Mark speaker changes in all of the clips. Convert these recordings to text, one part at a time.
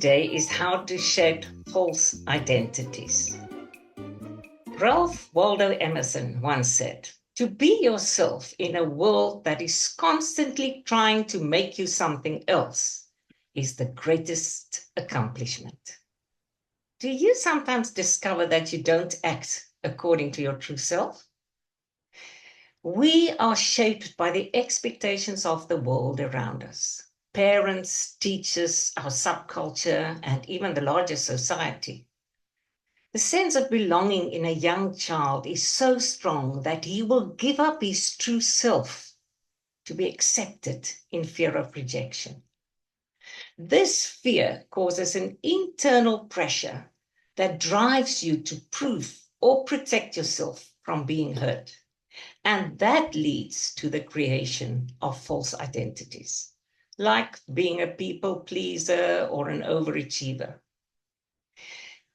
Speaker 1: today is how to shed false identities. Ralph Waldo Emerson once said, "To be yourself in a world that is constantly trying to make you something else is the greatest accomplishment." Do you sometimes discover that you don't act according to your true self? We are shaped by the expectations of the world around us. Parents, teachers, our subculture, and even the larger society. The sense of belonging in a young child is so strong that he will give up his true self to be accepted in fear of rejection. This fear causes an internal pressure that drives you to prove or protect yourself from being hurt. And that leads to the creation of false identities, like being a people pleaser or an overachiever.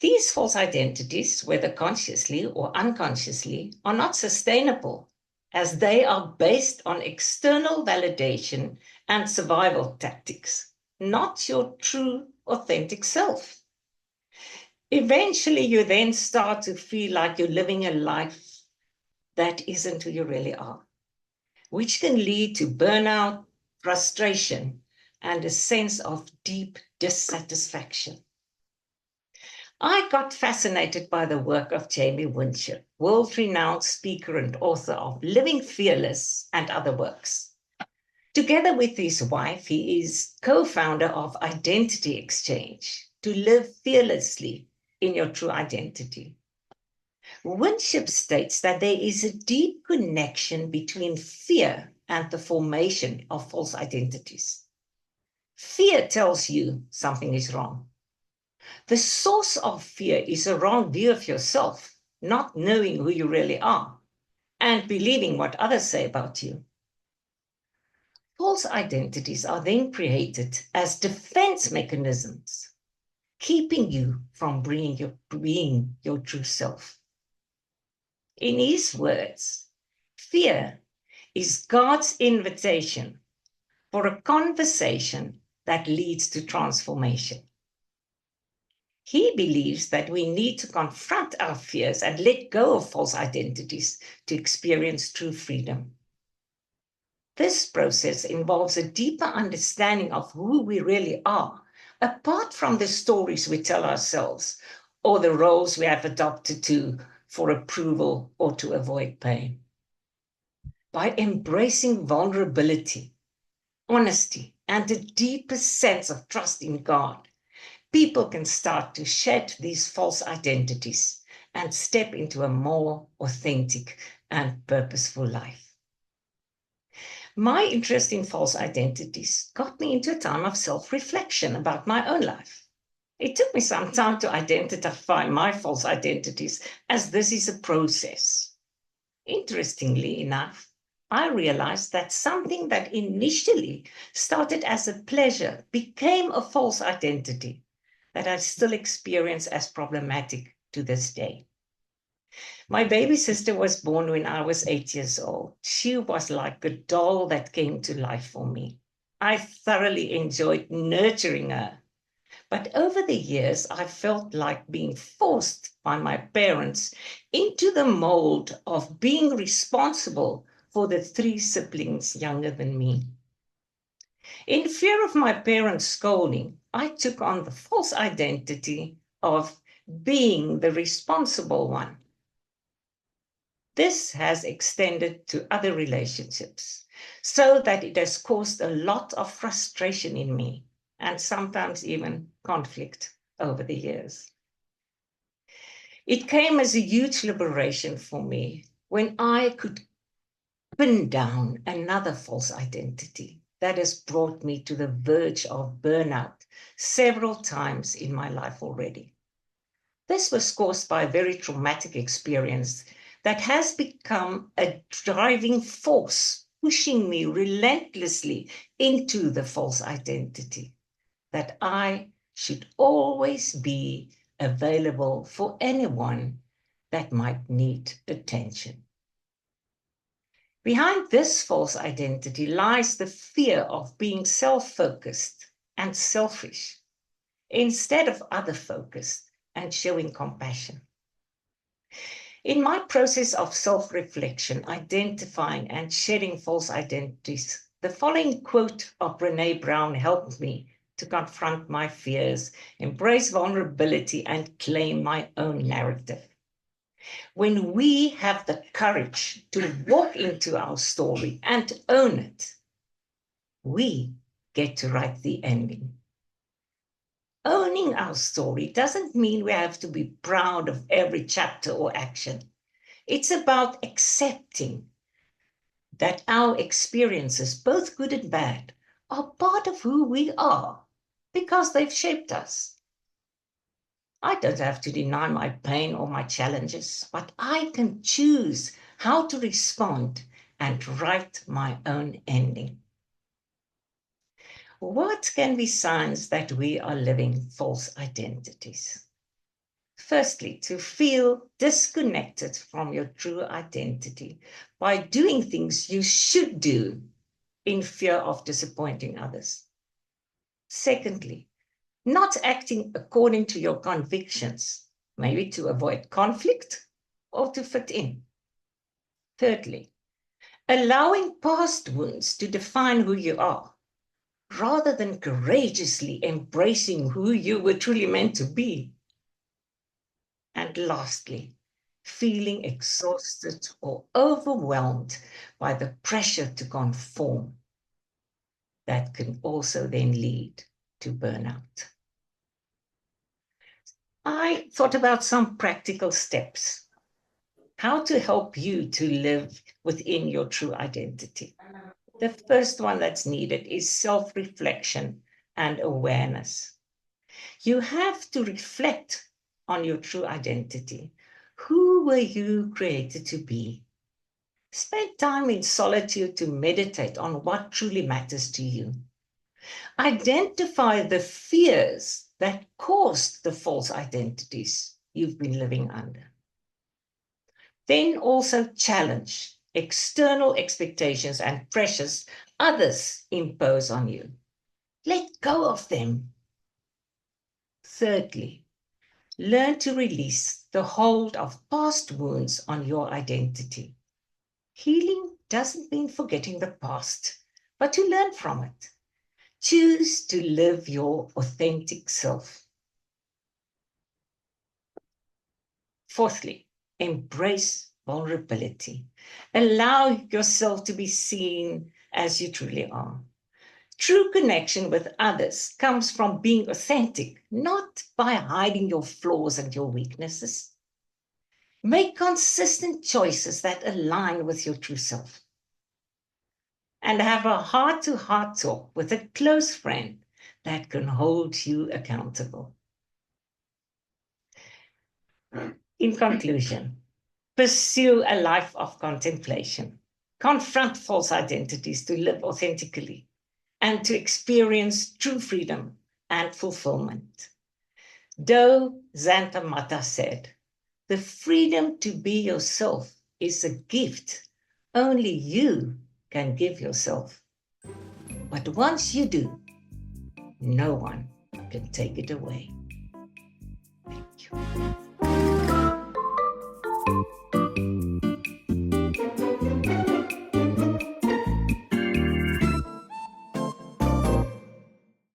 Speaker 1: These false identities, whether consciously or unconsciously, are not sustainable, as they are based on external validation and survival tactics, not your true, authentic self. Eventually, you then start to feel like you're living a life that isn't who you really are, which can lead to burnout, frustration, and a sense of deep dissatisfaction. I got fascinated by the work of Jamie Winship, world-renowned speaker and author of Living Fearless and other works. Together with his wife, he is co-founder of Identity Exchange, to live fearlessly in your true identity. Winship states that there is a deep connection between fear and the formation of false identities. Fear tells you something is wrong. The source of fear is a wrong view of yourself, not knowing who you really are, and believing what others say about you. False identities are then created as defense mechanisms, keeping you from being your true self. In his words, fear is God's invitation for a conversation that leads to transformation. He believes that we need to confront our fears and let go of false identities to experience true freedom. This process involves a deeper understanding of who we really are, apart from the stories we tell ourselves or the roles we have adopted to for approval or to avoid pain. By embracing vulnerability, honesty, and a deeper sense of trust in God, people can start to shed these false identities and step into a more authentic and purposeful life. My interest in false identities got me into a time of self-reflection about my own life. It took me some time to identify my false identities, as this is a process. Interestingly enough, I realized that something that initially started as a pleasure became a false identity that I still experience as problematic to this day. My baby sister was born when I was 8 years old. She was like a doll that came to life for me. I thoroughly enjoyed nurturing her. But over the years, I felt like being forced by my parents into the mold of being responsible for the 3 siblings younger than me. In fear of my parents' scolding, I took on the false identity of being the responsible one. This has extended to other relationships, so that it has caused a lot of frustration in me, and sometimes even conflict over the years. It came as a huge liberation for me when I could pin down another false identity that has brought me to the verge of burnout several times in my life already. This was caused by a very traumatic experience that has become a driving force, pushing me relentlessly into the false identity that I should always be available for anyone that might need attention. Behind this false identity lies the fear of being self-focused and selfish. instead of other-focused and showing compassion. In my process of self-reflection, identifying and shedding false identities, the following quote of Brené Brown helped me to confront my fears, embrace vulnerability, and claim my own narrative. When we have the courage to walk into our story and own it, we get to write the ending. Owning our story doesn't mean we have to be proud of every chapter or action. It's about accepting that our experiences, both good and bad, are part of who we are because they've shaped us. I don't have to deny my pain or my challenges, but I can choose how to respond and write my own ending. What can be signs that we are living false identities? Firstly, to feel disconnected from your true identity by doing things you should do in fear of disappointing others. Secondly, not acting according to your convictions, maybe to avoid conflict or to fit in. Thirdly, allowing past wounds to define who you are, rather than courageously embracing who you were truly meant to be. And lastly, feeling exhausted or overwhelmed by the pressure to conform. That can also then lead to burnout. I thought about some practical steps, how to help you to live within your true identity. The first one that's needed is self-reflection and awareness. You have to reflect on your true identity. Who were you created to be? Spend time in solitude to meditate on what truly matters to you. Identify the fears that caused the false identities you've been living under. Then also challenge external expectations and pressures others impose on you. Let go of them. Thirdly, learn to release the hold of past wounds on your identity. Healing doesn't mean forgetting the past, but to learn from it. Choose to live your authentic self. Fourthly, embrace vulnerability. Allow yourself to be seen as you truly are. True connection with others comes from being authentic, not by hiding your flaws and your weaknesses. Make consistent choices that align with your true self. And have a heart-to-heart talk with a close friend that can hold you accountable. In conclusion, pursue a life of contemplation. Confront false identities to live authentically and to experience true freedom and fulfillment. Do Santa Mata said, "The freedom to be yourself is a gift only you can give yourself. But once you do, no one can take it away." Thank you.